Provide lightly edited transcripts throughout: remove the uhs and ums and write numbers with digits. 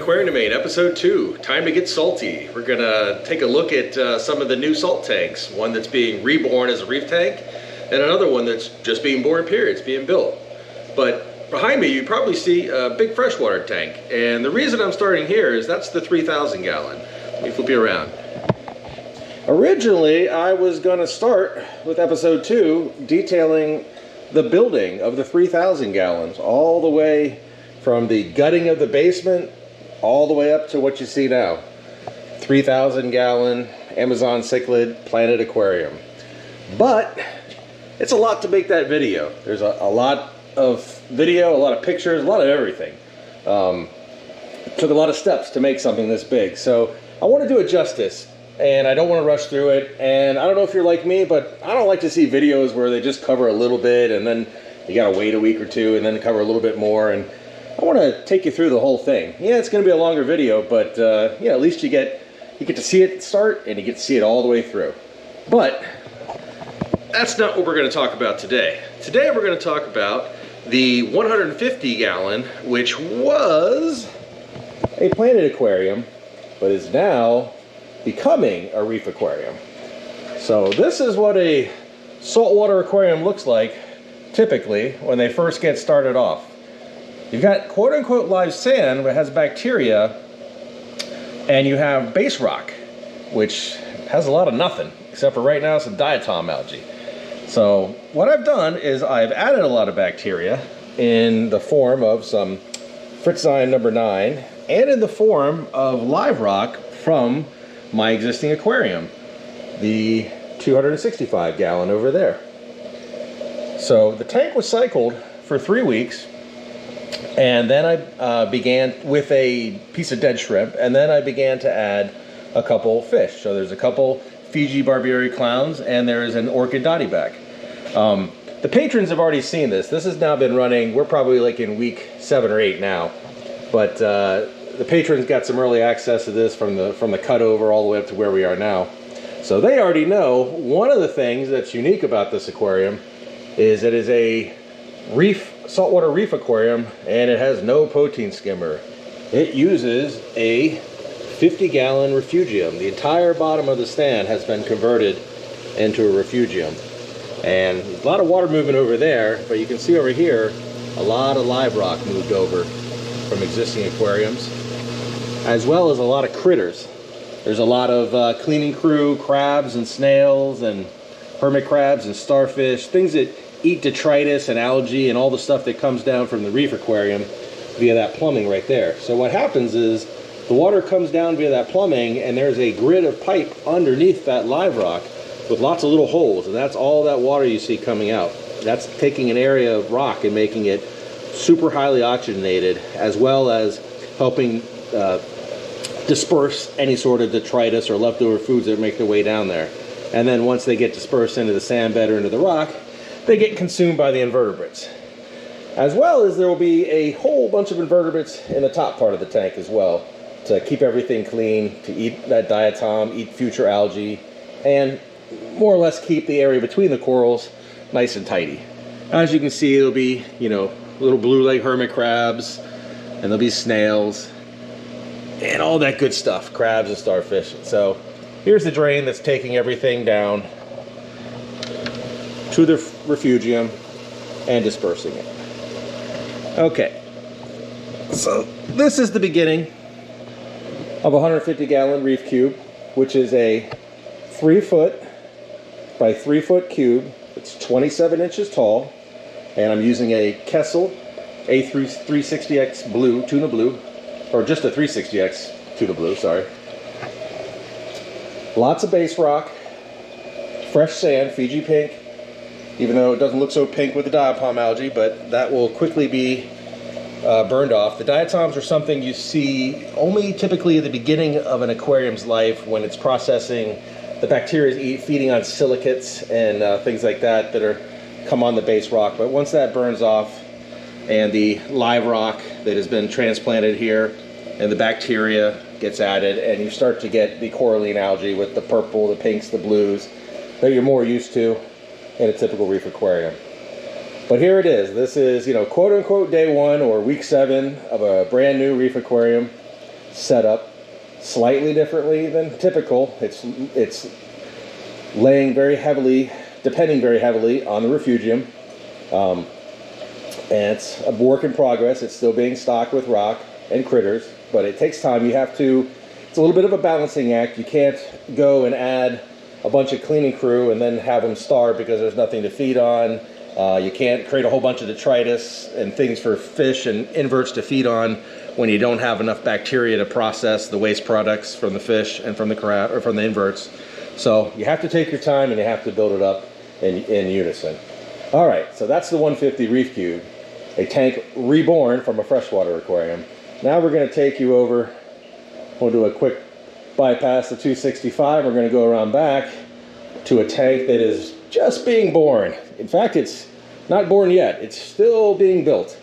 AquariumDomain, episode 2, time to get salty. We're gonna take a look at some of the new salt tanks. One that's being reborn as a reef tank, and another one that's just being born, period. It's being built. But behind me, you probably see a big freshwater tank. And the reason I'm starting here is that's the 3,000 gallon. Let me flip you around. Originally, I was gonna start with episode 2, detailing the building of the 3,000 gallons, all the way from the gutting of the basement all the way up to what you see now. 3,000 gallon Amazon cichlid planted aquarium. But it's a lot to make that video. There's a lot of video, a lot of pictures, a lot of everything. Took a lot of steps to make something this big. So I want to do it justice, and I don't want to rush through it. And I don't know if you're like me, but I don't like to see videos where they just cover a little bit and then you gotta wait a week or two and then cover a little bit more. And I want to take you through the whole thing. Yeah, it's going to be a longer video, but yeah, at least you get to see it start and you get to see it all the way through. But that's not what we're going to talk about today. Today we're going to talk about the 150 gallon, which was a planted aquarium, but is now becoming a reef aquarium. So this is what a saltwater aquarium looks like typically when they first get started off. You've got quote-unquote live sand that has bacteria, and you have base rock, which has a lot of nothing, except for right now some diatom algae. So what I've done is I've added a lot of bacteria in the form of some Fritzyme number 9, and in the form of live rock from my existing aquarium, the 265 gallon over there. So the tank was cycled for 3 weeks. And then I began with a piece of dead shrimp, and then I began to add a couple fish. So there's a couple Fiji barbieri clowns, and there's an orchid dottyback. The patrons have already seen this. This has now been running, we're probably like in week 7 or 8 now. But the patrons got some early access to this from the cutover all the way up to where we are now. So they already know one of the things that's unique about this aquarium is it is a saltwater reef aquarium, and it has no protein skimmer. It uses a 50 gallon refugium. The entire bottom of the stand has been converted into a refugium. And there's a lot of water moving over there, but you can see over here a lot of live rock moved over from existing aquariums, as well as a lot of critters. There's a lot of cleaning crew, crabs and snails and hermit crabs and starfish, things that eat detritus and algae and all the stuff that comes down from the reef aquarium via that plumbing right there. So what happens is the water comes down via that plumbing, and there's a grid of pipe underneath that live rock with lots of little holes, and that's all that water you see coming out. That's taking an area of rock and making it super highly oxygenated, as well as helping disperse any sort of detritus or leftover foods that make their way down there. And then once they get dispersed into the sand bed or into the rock, they get consumed by the invertebrates. As well as there will be a whole bunch of invertebrates in the top part of the tank as well, to keep everything clean, to eat that diatom, eat future algae, and more or less keep the area between the corals nice and tidy. As you can see, there'll be, little blue leg hermit crabs, and there'll be snails, and all that good stuff, crabs and starfish. So here's the drain that's taking everything down to the refugium and dispersing it. Okay, so this is the beginning of a 150 gallon reef cube, which is a 3 foot by 3 foot cube. It's 27 inches tall, and I'm using a Kessel A360X blue, tuna blue, or just a 360X tuna blue, sorry. Lots of base rock, fresh sand, Fiji pink, even though it doesn't look so pink with the diatom algae, but that will quickly be burned off. The diatoms are something you see only typically at the beginning of an aquarium's life when it's processing the bacteria feeding on silicates and things like that are come on the base rock. But once that burns off and the live rock that has been transplanted here and the bacteria gets added, and you start to get the coralline algae with the purple, the pinks, the blues that you're more used to in a typical reef aquarium. But here it is. This is, quote unquote day 1 or week 7 of a brand new reef aquarium. set up slightly differently than typical. It's laying very heavily, depending very heavily on the refugium. And it's a work in progress. It's still being stocked with rock and critters, but it takes time. It's a little bit of a balancing act. You can't go and add a bunch of cleaning crew and then have them starve because there's nothing to feed on. You can't create a whole bunch of detritus and things for fish and inverts to feed on when you don't have enough bacteria to process the waste products from the fish and from the crab or from the inverts. So you have to take your time and you have to build it up in unison. All right, so that's the 150 Reef Cube, a tank reborn from a freshwater aquarium. Now we're going to take you over. We'll do a quick bypass the 265. We're going to go around back to a tank that is just being born. In fact, it's not born yet. It's still being built.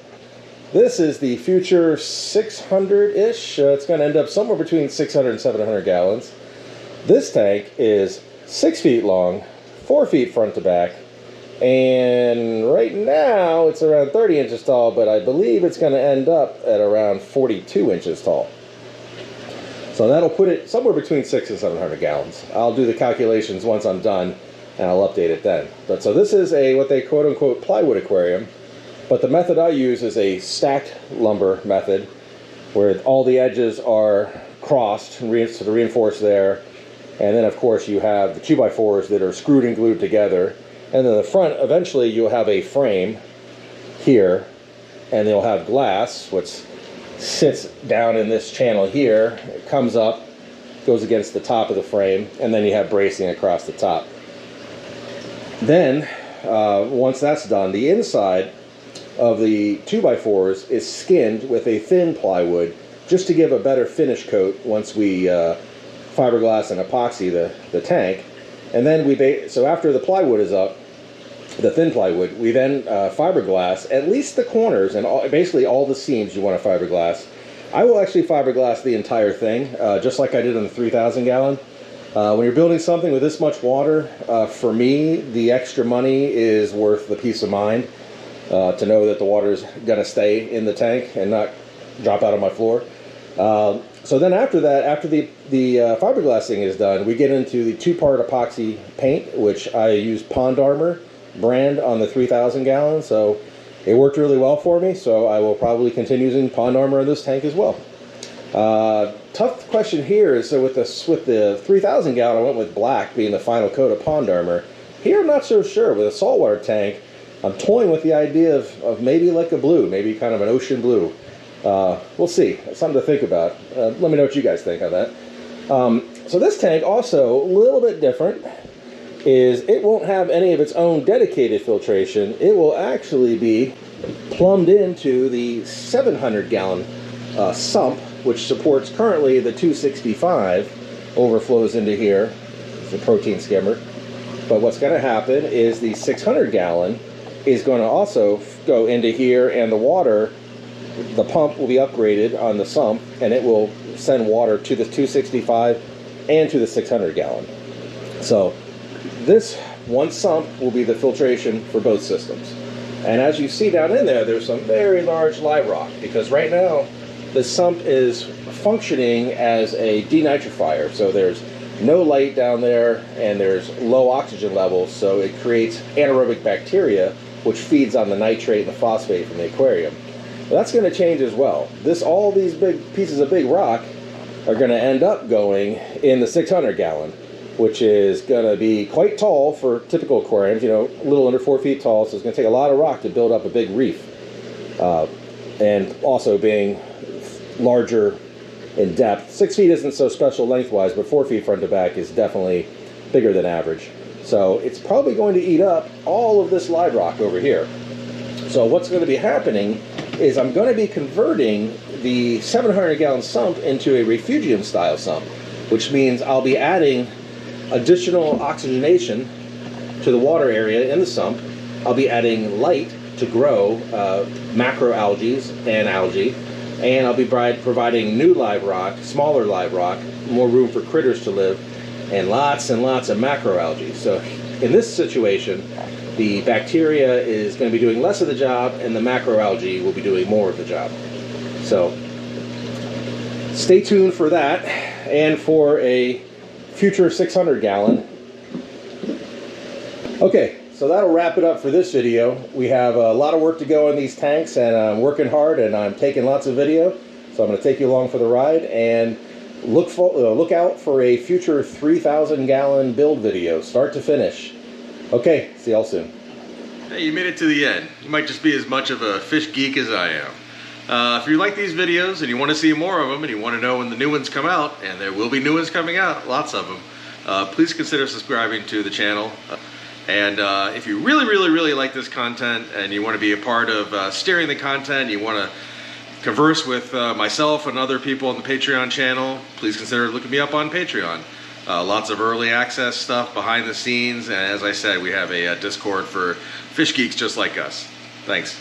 This is the future 600-ish. It's going to end up somewhere between 600 and 700 gallons. This tank is 6 feet long, 4 feet front to back, and right now it's around 30 inches tall, but I believe it's going to end up at around 42 inches tall. So that'll put it somewhere between 600 and 700 gallons. I'll do the calculations once I'm done, and I'll update it then. But so this is a what they quote-unquote plywood aquarium, but the method I use is a stacked lumber method, where all the edges are crossed and reinforced there, and then of course you have the 2x4s that are screwed and glued together, and then the front, eventually you'll have a frame here, and they'll have glass, which sits down in this channel here. It comes up, goes against the top of the frame, and then you have bracing across the top. Then, once that's done, the inside of the 2x4s is skinned with a thin plywood just to give a better finish coat once we fiberglass and epoxy the tank. And then so after the plywood is up, the thin plywood, we then fiberglass at least the corners and basically all the seams you want to fiberglass. I will actually fiberglass the entire thing, just like I did on the 3,000 gallon. When you're building something with this much water, for me, the extra money is worth the peace of mind to know that the water is going to stay in the tank and not drop out on my floor. So then after that, after the fiberglassing is done, we get into the 2-part epoxy paint, which I use Pond Armor brand on the 3,000 gallons. So it worked really well for me, so I will probably continue using Pond Armor in this tank as well. Tough question here is, so with the 3,000 gallon, I went with black being the final coat of Pond Armor. Here I'm not so sure. With a saltwater tank, I'm toying with the idea of maybe like a blue, maybe kind of an ocean blue. We'll see. It's something to think about. Let me know what you guys think of that. So this tank, also a little bit different, is it won't have any of its own dedicated filtration. It will actually be plumbed into the 700 gallon sump, which supports currently the 265, overflows into here. It's a protein skimmer. But what's going to happen is the 600 gallon is going to also go into here, and the water, the pump will be upgraded on the sump, and it will send water to the 265 and to the 600 gallon. So this one sump will be the filtration for both systems. And as you see down in there, there's some very large live rock, because right now the sump is functioning as a denitrifier. So there's no light down there and there's low oxygen levels, so it creates anaerobic bacteria, which feeds on the nitrate and the phosphate from the aquarium. Well, that's going to change as well. All these big pieces of big rock are going to end up going in the 600 gallon, which is going to be quite tall for typical aquariums, you know, a little under 4 feet tall, so it's going to take a lot of rock to build up a big reef. And also being larger in depth. 6 feet isn't so special lengthwise, but 4 feet front to back is definitely bigger than average. So it's probably going to eat up all of this live rock over here. So what's going to be happening is I'm going to be converting the 700 gallon sump into a refugium style sump, which means I'll be adding additional oxygenation to the water area in the sump. I'll be adding light to grow macroalgae and algae, and I'll be providing new live rock, smaller live rock, more room for critters to live, and lots of macroalgae. So in this situation, the bacteria is going to be doing less of the job, and the macroalgae will be doing more of the job. So stay tuned for that and for a future 600 gallon. Okay, so that'll wrap it up for this video. We have a lot of work to go in these tanks, and I'm working hard and I'm taking lots of video. So I'm going to take you along for the ride, and look out for a future 3,000 gallon build video, start to finish. Okay, see y'all soon. Hey, you made it to the end. You might just be as much of a fish geek as I am. If you like these videos and you want to see more of them and you want to know when the new ones come out, and there will be new ones coming out, lots of them, please consider subscribing to the channel. And if you really like this content and you want to be a part of steering the content, you want to converse with myself and other people on the Patreon channel, please consider looking me up on Patreon. Lots of early access stuff behind the scenes, and as I said, we have a Discord for fish geeks just like us. Thanks.